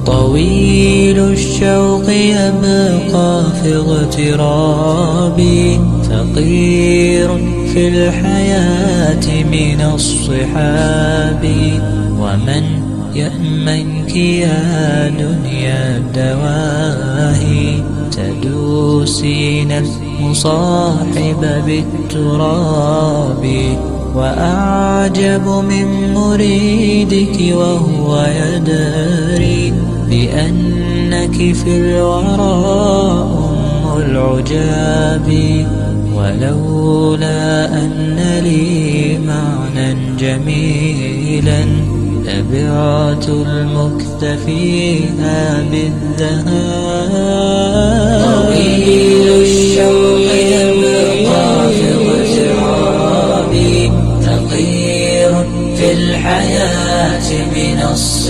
طويل الشوق يبقى في اغترابي، فقير في الحياة من الصحاب. ومن يأمنك يا دنيا الدواهي، تدوسين المصاحب بالتراب. وأعجب من مريدك وهو يدري بأنك في الورى أم العجاب. ولولا أن لي معنى جميلا لبعت المكتفيها بالذهاب. طويل الشوق يبقى في اغترابي، فقير في الحياة من